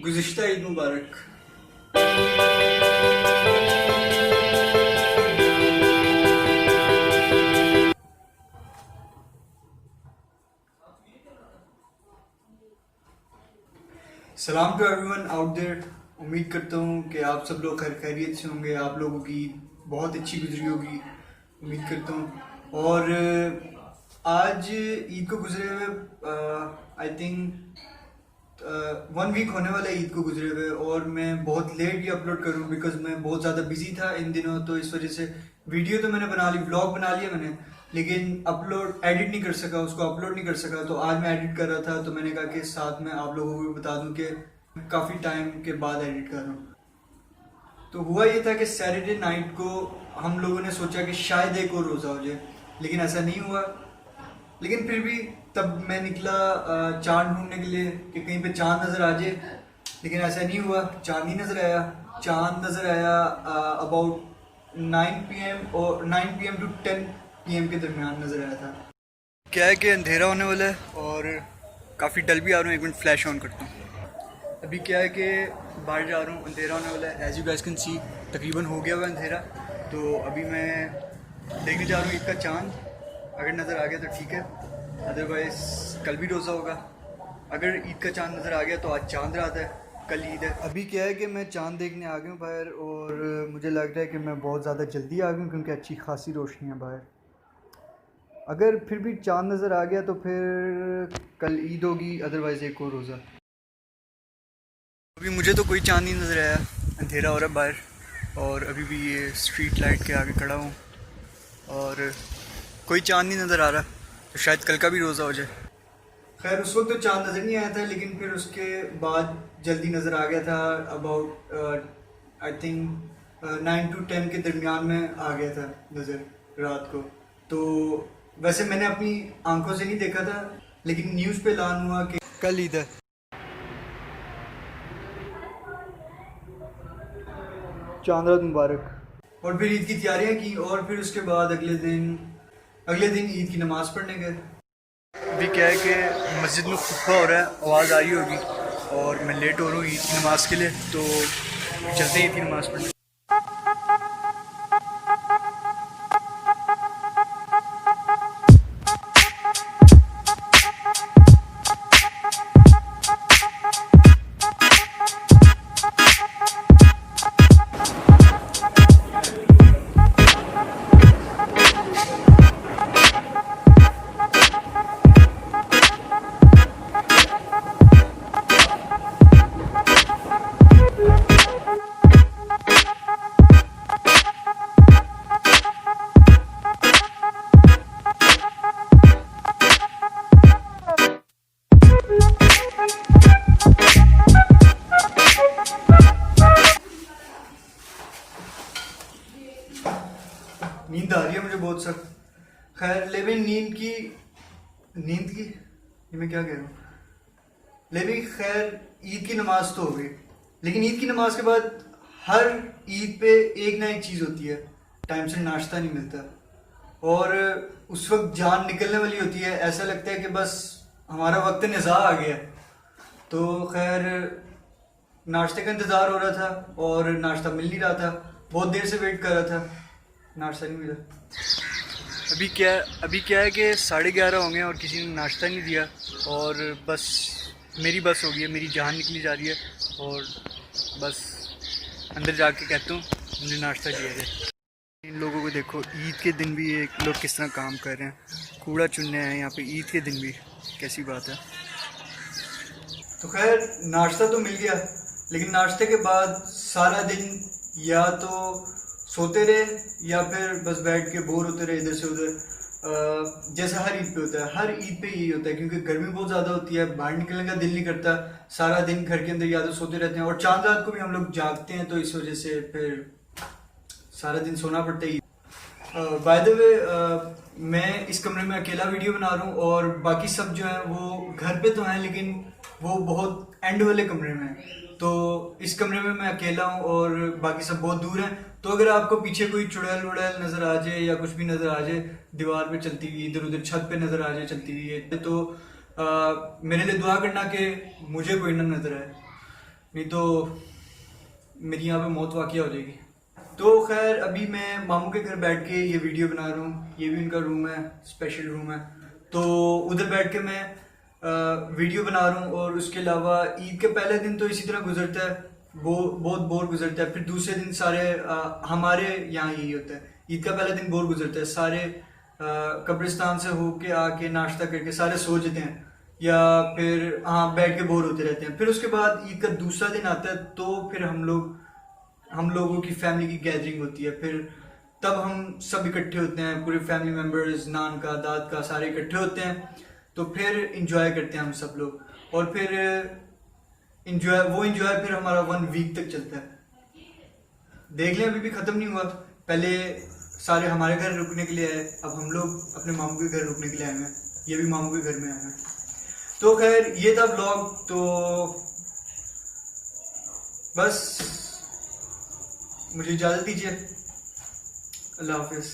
गुज़िश्ता ईद मुबारक। सलाम to everyone out there. उम्मीद करता हूँ कि आप सब लोग खैरियत से होंगे। आप लोगों की ईद बहुत अच्छी गुजरी होगी, उम्मीद करता हूँ। और आज ईद को गुजरे हुए आई थिंक 1 वीक होने वाला है ईद को गुजरे हुए, और मैं बहुत लेट ये अपलोड करूँ बिकॉज मैं बहुत ज़्यादा बिजी था इन दिनों। तो इस वजह से वीडियो तो मैंने बना ली, व्लॉग बना लिया मैंने, लेकिन अपलोड एडिट नहीं कर सका, उसको अपलोड नहीं कर सका। तो आज मैं एडिट कर रहा था, तो मैंने कहा कि साथ में आप लोगों को भी बता दूं कि काफ़ी टाइम के बाद एडिट कर रहा हूँ। तो हुआ ये था कि सैटरडे नाइट को हम लोगों ने सोचा कि शायद एक और रोज़ा हो जाए, लेकिन ऐसा नहीं हुआ। लेकिन फिर भी तब मैं निकला चांद ढूंढने के लिए कि कहीं पे चांद नज़र आ जाए, लेकिन ऐसा नहीं हुआ, चांद नहीं नज़र आया। चांद नज़र आया अबाउट 9 PM और 9 PM टू 10 PM के दरमियान नज़र आया था। क्या है कि अंधेरा होने वाला है और काफ़ी डल भी आ रहा हूँ। 1 मिनट फ्लैश ऑन करता हूँ। अभी क्या है कि बाहर जा रहा हूँ, अंधेरा होने वाला है। As you guys can see तकरीबन हो गया हुआ अंधेरा। तो अभी मैं देखने जा रहा हूँ ईद का चांद। अगर नज़र आ गया तो ठीक है, अदरवाइज़ कल भी रोज़ा होगा। अगर ईद का चांद नज़र आ गया तो आज चांद रात है, कल ईद है। अभी क्या है कि मैं चांद देखने आ गया हूँ बाहर, और मुझे लग रहा है कि मैं बहुत ज़्यादा जल्दी आ गया हूँ क्योंकि अच्छी खासी रोशनी है बाहर। अगर फिर भी चांद नज़र आ गया तो फिर कल ईद होगी, अदरवाइज़ एक और रोज़ा। अभी मुझे तो कोई चांद नहीं नज़र आया, अंधेरा हो रहा है बाहर, और अभी भी ये स्ट्रीट लाइट के आगे खड़ा हूँ और कोई चांद नहीं नज़र आ रहा। तो शायद कल का भी रोज़ा हो जाए। खैर उस वक्त तो चांद नज़र नहीं आया था, लेकिन फिर उसके बाद जल्दी नज़र आ गया था। अबाउट आई थिंक 9 to 10 के दरमियान में आ गया था नज़र रात को। तो वैसे मैंने अपनी आंखों से नहीं देखा था, लेकिन न्यूज़ पे ऐलान हुआ कि कल ईद है। चांद रात मुबारक। और फिर ईद की तैयारियां की, और फिर उसके बाद अगले दिन ईद की नमाज़ पढ़ने गए। अभी क्या है कि मस्जिद में खुतबा हो रहा है, आवाज़ आ रही होगी, और मैं लेट हो रहा हूँ ईद की नमाज़ के लिए। तो चलते हैं ईद की नमाज़ पढ़ने। नींद आ रही है मुझे बहुत सख्त। खैर लेकिन नींद की ये मैं क्या कह रहा हूँ। लेकिन खैर ईद की नमाज तो हो गई, लेकिन ईद की नमाज के बाद हर ईद पे एक ना एक चीज़ होती है, टाइम से नाश्ता नहीं मिलता, और उस वक्त जान निकलने वाली होती है। ऐसा लगता है कि बस हमारा वक्त निज़ा आ गया। तो खैर नाश्ते का इंतज़ार हो रहा था और नाश्ता मिल नहीं रहा था, बहुत देर से वेट कर रहा था, नाश्ता नहीं मिला। अभी क्या है कि 11:30 हो गए और किसी ने नाश्ता नहीं दिया, और बस मेरी बस हो गई है, मेरी जान निकली जा रही है, और बस अंदर जाके कहता हूँ मुझे नाश्ता दिया जाए। इन लोगों को देखो, ईद के दिन भी ये लोग किस तरह काम कर रहे हैं, कूड़ा चुनने आए यहाँ पे ईद के दिन भी, कैसी बात है। तो खैर नाश्ता तो मिल गया, लेकिन नाश्ते के बाद सारा दिन या तो सोते रहे या फिर बस बैठ के बोर होते रहे इधर से उधर। जैसा हर ईद पे होता है, हर ईद पे यही होता है, क्योंकि गर्मी बहुत ज़्यादा होती है, बाहर निकलने का दिल नहीं करता, सारा दिन घर के अंदर या तो सोते रहते हैं, और चांद रात को भी हम लोग जागते हैं, तो इस वजह से फिर सारा दिन सोना पड़ता है। बाय द वे मैं इस कमरे में अकेला वीडियो बना रहा हूँ, और बाकी सब जो है वो घर पे तो हैं, लेकिन वो बहुत एंड वाले कमरे में हैं। तो इस कमरे में मैं अकेला हूँ और बाकी सब बहुत दूर हैं। तो अगर आपको पीछे कोई चुड़ैल वुड़ैल नज़र आ जाए या कुछ भी नज़र आ जाए दीवार पे चलती हुई, इधर उधर छत पे नज़र आ जाए चलती हुई, तो मेरे लिए दुआ करना कि मुझे कोई ना नज़र आए। नहीं तो मेरी यहाँ पे मौत वाक़या हो जाएगी। तो खैर अभी मैं मामू के घर बैठ के ये वीडियो बना रहा हूँ। ये भी उनका रूम है, स्पेशल रूम है। तो उधर बैठ के मैं वीडियो बना रहा हूँ। और उसके अलावा ईद के पहले दिन तो इसी तरह गुजरता है, वो बहुत बोर गुजरता है। फिर दूसरे दिन सारे हमारे यहाँ यही होता है, ईद का पहला दिन बोर गुजरता है। सारे कब्रिस्तान से होके आके नाश्ता करके सारे सो जाते हैं, या फिर हाँ बैठ के बोर होते रहते हैं। फिर उसके बाद ईद का दूसरा दिन आता है, तो फिर हम लोगों की फैमिली की गैदरिंग होती है। फिर तब हम सब इकट्ठे होते हैं, पूरे फैमिली मेम्बर्स, नान का, दाद का, सारे इकट्ठे होते हैं। तो फिर इंजॉय करते हैं हम सब लोग। और फिर इंजॉय फिर हमारा 1 वीक तक चलता है। देख लें, अभी भी ख़त्म नहीं हुआ। पहले सारे हमारे घर रुकने के लिए आए, अब हम लोग अपने मामू के घर रुकने के लिए आए हैं। ये भी मामू के घर में आए हैं। तो खैर ये था व्लॉग। तो बस मुझे इजाज़त दीजिए। अल्लाह हाफिज़।